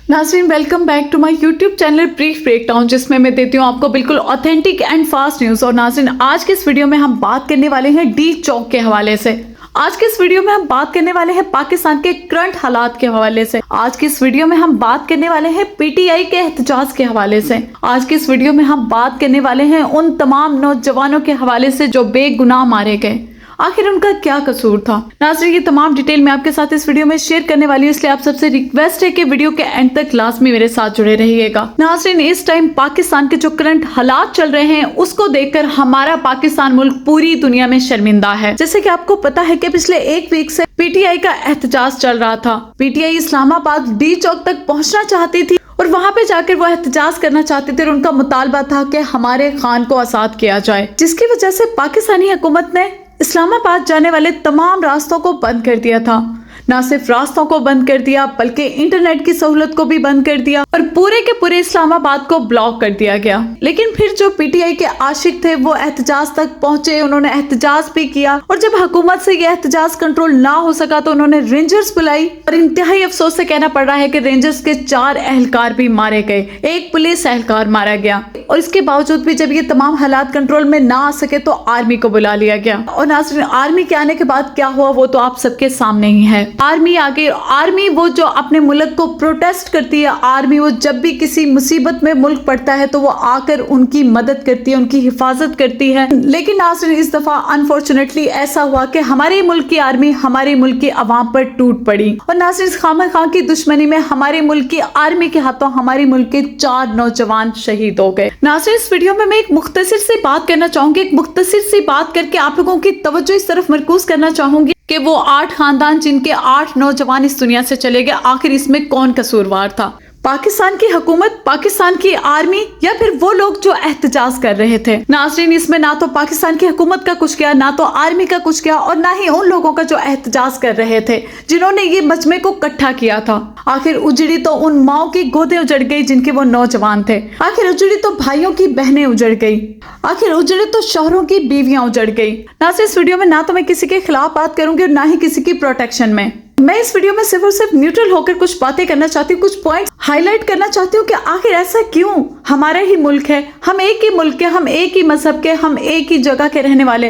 नाज़रीन, welcome back to my YouTube channel brief breakdown, जिसमें मैं देती हूँ आपको बिल्कुल ऑथेंटिक एंड फास्ट न्यूज़। और नाज़रीन, आज के इस वीडियो में हम बात करने वाले हैं डी चौक के हवाले से। आज के इस वीडियो में हम बात करने वाले हैं पाकिस्तान के करंट हालात के हवाले से। आज की इस वीडियो में हम बात करने वाले हैं पीटीआई के एहतजाज के हवाले से। आज की इस वीडियो में हम बात करने वाले हैं उन तमाम नौजवानों के हवाले से जो बेगुनाह मारे गए। आखिर उनका क्या कसूर था? नाज़रीन, ये तमाम डिटेल मैं आपके साथ इस वीडियो में शेयर करने वाली हूँ, इसलिए आप सबसे रिक्वेस्ट है कि वीडियो के एंड तक लाजमी मेरे साथ जुड़े रहिएगा। नाज़रीन, इस टाइम पाकिस्तान के जो करंट हालात चल रहे हैं उसको देखकर हमारा पाकिस्तान मुल्क पूरी दुनिया में शर्मिंदा है। जैसे कि आपको पता है कि पिछले एक वीक से पीटीआई का एहतजाज चल रहा था। पीटीआई इस्लामाबाद डी चौक तक पहुंचना चाहती थी और वहां पे जाकर वो एहतजाज करना चाहते थे और उनका मुतालबा था कि हमारे खान को आजाद किया जाए, जिसकी वजह से पाकिस्तानी हुकूमत ने इस्लामाबाद जाने वाले तमाम रास्तों को बंद कर दिया था। न सिर्फ रास्तों को बंद कर दिया बल्कि इंटरनेट की सहूलत को भी बंद कर दिया और पूरे के पूरे इस्लामाबाद को ब्लॉक कर दिया गया। लेकिन फिर जो पीटीआई के आशिक थे वो एहतजाज तक पहुंचे, उन्होंने एहतजाज भी किया और जब हुकूमत से ये एहतजाज कंट्रोल ना हो सका तो उन्होंने रेंजर्स बुलाई और इंतहाई अफसोस से कहना पड़ रहा है कि रेंजर्स के 4 एहलकार भी मारे गए, 1 पुलिस एहलकार मारा गया। और इसके बावजूद भी जब ये तमाम हालात कंट्रोल में ना आ सके तो आर्मी को बुला लिया गया। और नाज़रीन, आर्मी के आने के बाद क्या हुआ वो तो आप सबके सामने ही है। आर्मी आगे, आर्मी वो जो अपने मुल्क को प्रोटेस्ट करती है, आर्मी वो जब भी किसी मुसीबत में मुल्क पड़ता है तो वो आकर उनकी मदद करती है, उनकी हिफाजत करती है। लेकिन नाज़रीन, इस दफा अनफॉर्चुनेटली ऐसा हुआ कि हमारे मुल्क की आर्मी हमारे मुल्क की आवाम पर टूट पड़ी और नाज़रीन, खामा खां की दुश्मनी में हमारे मुल्क की आर्मी के हाथों हमारे मुल्क के 4 नौजवान शहीद हो गए। नाज़रीन, इस वीडियो में मैं एक मुख्तसर सी बात करना चाहूंगी, एक मुख्तसर सी बात करके आप लोगों की तवज्जो इस तरफ मरकूज करना चाहूंगी कि वो 8 खानदान जिनके 8 नौजवान इस दुनिया से चले गए, आखिर इसमें कौन कसूरवार था? पाकिस्तान की हुकूमत, पाकिस्तान की आर्मी या फिर वो लोग जो एहतजाज कर रहे थे? नाज़रीन, इसमें ना तो पाकिस्तान की हुकूमत का कुछ गया, ना तो आर्मी का कुछ गया और ना ही उन लोगों का जो एहतजाज कर रहे थे, जिन्होंने ये मजमे को इकट्ठा किया था। आखिर उजड़ी तो उन माओ की गोदें उजड़ गई जिनके वो नौजवान थे। आखिर उजड़ी तो भाइयों की बहनें उजड़ गई। आखिर उजड़ी तो शौहरों की बीवियां उजड़ गई। नाज़रीन, इस वीडियो में ना तो मैं किसी के खिलाफ बात करूंगी और ना ही किसी की प्रोटेक्शन में। मैं इस वीडियो में सिर्फ और सिर्फ न्यूट्रल होकर कुछ बातें करना चाहती हूँ, कुछ पॉइंट्स हाईलाइट करना चाहती हूँ कि आखिर ऐसा क्यों? हमारा ही मुल्क है, हम एक ही मुल्क के, हम एक ही मजहब के, हम एक ही जगह के रहने वाले,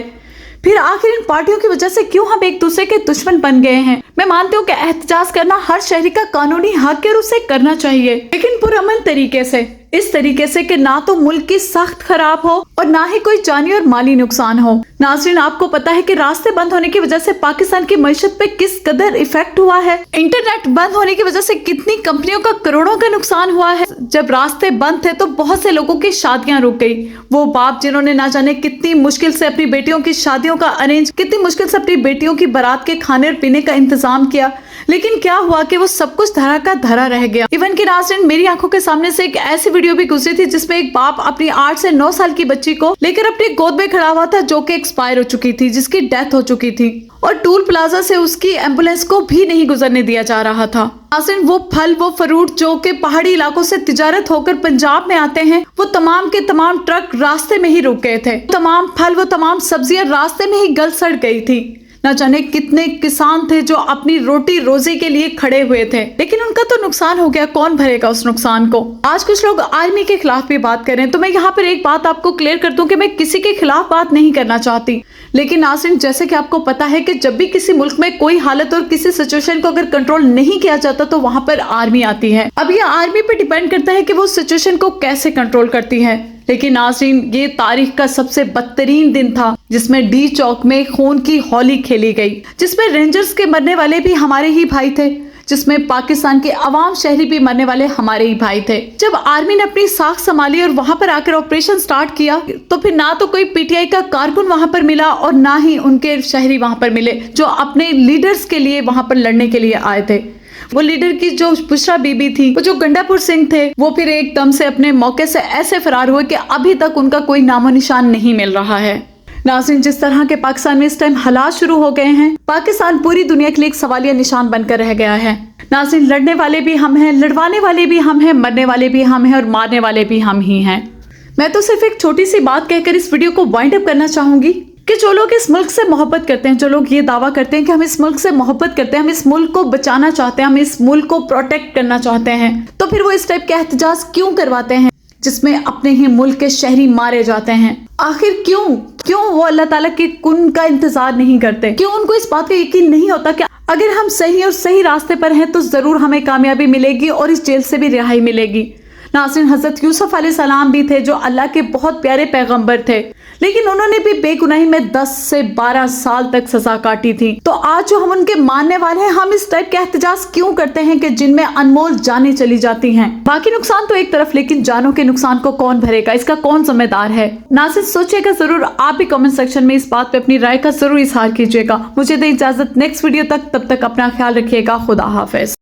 फिर आखिर इन पार्टियों की वजह से क्यों हम एक दूसरे के दुश्मन बन गए हैं? मैं मानती हूँ कि एहतजाज करना हर शहरी का कानूनी हक है और उसे करना चाहिए, लेकिन पुरअमन तरीके से, इस तरीके से कि ना तो मुल्क की सख्त खराब हो और ना ही कोई जानी और माली नुकसान हो। नाज़रीन, आपको पता है कि रास्ते बंद होने की वजह से पाकिस्तान की मईशत पे किस कदर इफेक्ट हुआ है। इंटरनेट बंद होने की वजह से कितनी कंपनियों का करोड़ों का नुकसान हुआ है। जब रास्ते बंद थे तो बहुत से लोगों की शादियां रुक गई। वो बाप जिन्होंने ना जाने कितनी मुश्किल से अपनी बेटियों की शादियों का अरेंज, कितनी मुश्किल से अपनी बेटियों की बारात के खाने और पीने का इंतजाम किया, लेकिन क्या हुआ कि वो सब कुछ धरा का धरा रह गया। इवन कि नाज़रीन, मेरी आंखों के सामने से एक ऐसी वीडियो भी गुजरी थी जिसमें एक बाप अपनी 8 से 9 साल की बच्ची को लेकर अपनी गोद में खड़ा हुआ था जो कि एक्सपायर हो चुकी थी, जिसकी डेथ हो चुकी थी और टूल प्लाजा से उसकी एम्बुलेंस को भी नहीं गुजरने दिया जा रहा था। नाज़रीन, वो फल, वो फ्रूट जो कि पहाड़ी इलाकों से तिजारत होकर पंजाब में आते हैं, वो तमाम के तमाम ट्रक रास्ते में ही रुक गए थे। तमाम फल, वो तमाम सब्जियां रास्ते में ही गल सड़ गई थी। न जाने कितने किसान थे जो अपनी रोटी रोजी के लिए खड़े हुए थे, लेकिन उनका तो नुकसान हो गया, कौन भरेगा उस नुकसान को? आज कुछ लोग आर्मी के खिलाफ भी बात कर रहे हैं, तो मैं यहाँ पर एक बात आपको क्लियर कर दूं कि मैं किसी के खिलाफ बात नहीं करना चाहती, लेकिन नाज़रीन, जैसे कि आपको पता है कि जब भी किसी मुल्क में कोई हालत और किसी सिचुएशन को अगर कंट्रोल नहीं किया जाता तो वहां पर आर्मी आती है। अब ये आर्मी पे डिपेंड करता है कि वो सिचुएशन को कैसे कंट्रोल करती है। लेकिन नाज़रीन, ये तारीख का सबसे बदतरीन दिन था जिसमें डी चौक में खून की होली खेली गई, जिसमें रेंजर्स के मरने वाले भी हमारे ही भाई थे, जिसमें पाकिस्तान के अवाम शहरी भी मरने वाले हमारे ही भाई थे। जब आर्मी ने अपनी साख संभाली और वहां पर आकर ऑपरेशन स्टार्ट किया तो फिर ना तो कोई पीटीआई का कारकुन वहां पर मिला और ना ही उनके शहरी वहां पर मिले जो अपने लीडर्स के लिए वहां पर लड़ने के लिए आए थे। वो लीडर की जो बुशरा बीबी थी, वो जो गंडापुर सिंह थे, वो फिर एकदम से अपने मौके से ऐसे फरार हुए कि अभी तक उनका कोई नामो निशान नहीं मिल रहा है। नाज़रीन, जिस तरह के पाकिस्तान में इस टाइम हालात शुरू हो गए हैं, पाकिस्तान पूरी दुनिया के लिए एक सवालिया निशान बनकर रह गया है। नाज़रीन, लड़ने वाले भी हम हैं, लड़वाने वाले भी हम हैं, मरने वाले भी हम हैं और मारने वाले भी हम ही हैं। मैं तो सिर्फ एक छोटी सी बात कहकर इस वीडियो को वाइंड अप करना चाहूंगी कि जो लोग इस मुल्क से मोहब्बत करते हैं, जो लोग ये दावा करते हैं कि हम इस मुल्क से मोहब्बत करते हैं, हम इस मुल्क को बचाना चाहते हैं, हम इस मुल्क को प्रोटेक्ट करना चाहते हैं, तो तो फिर वो इस टाइप के एहतजाज क्यों करवाते हैं जिसमें अपने ही मुल्क के शहरी मारे जाते हैं? आखिर क्यों वो अल्लाह ताला के कुन का इंतजार नहीं करते? क्यों उनको इस बात का यकीन नहीं होता कि अगर हम सही और सही रास्ते पर हैं तो जरूर हमें कामयाबी मिलेगी और इस जेल से भी रिहाई मिलेगी? नाज़रीन, हजरत यूसुफ अलैहिस्सलाम भी थे जो अल्लाह के बहुत प्यारे पैगंबर थे, लेकिन उन्होंने भी बेगुनाही में 10 से 12 साल तक सजा काटी थी। तो आज जो हम उनके मानने वाले हैं, हम इस टाइप के एहतजाज क्यों करते हैं कि जिनमें अनमोल जानें चली जाती हैं? बाकी नुकसान तो एक तरफ, लेकिन जानों के नुकसान को कौन भरेगा? इसका कौन जिम्मेदार है? नाज़रीन, सोचिएगा जरूर। आप भी कमेंट सेक्शन में इस बात पे अपनी राय का जरूर इजहार कीजिएगा। मुझे दे इजाजत नेक्स्ट वीडियो तक, तब तक अपना ख्याल रखिएगा। खुदा हाफिज।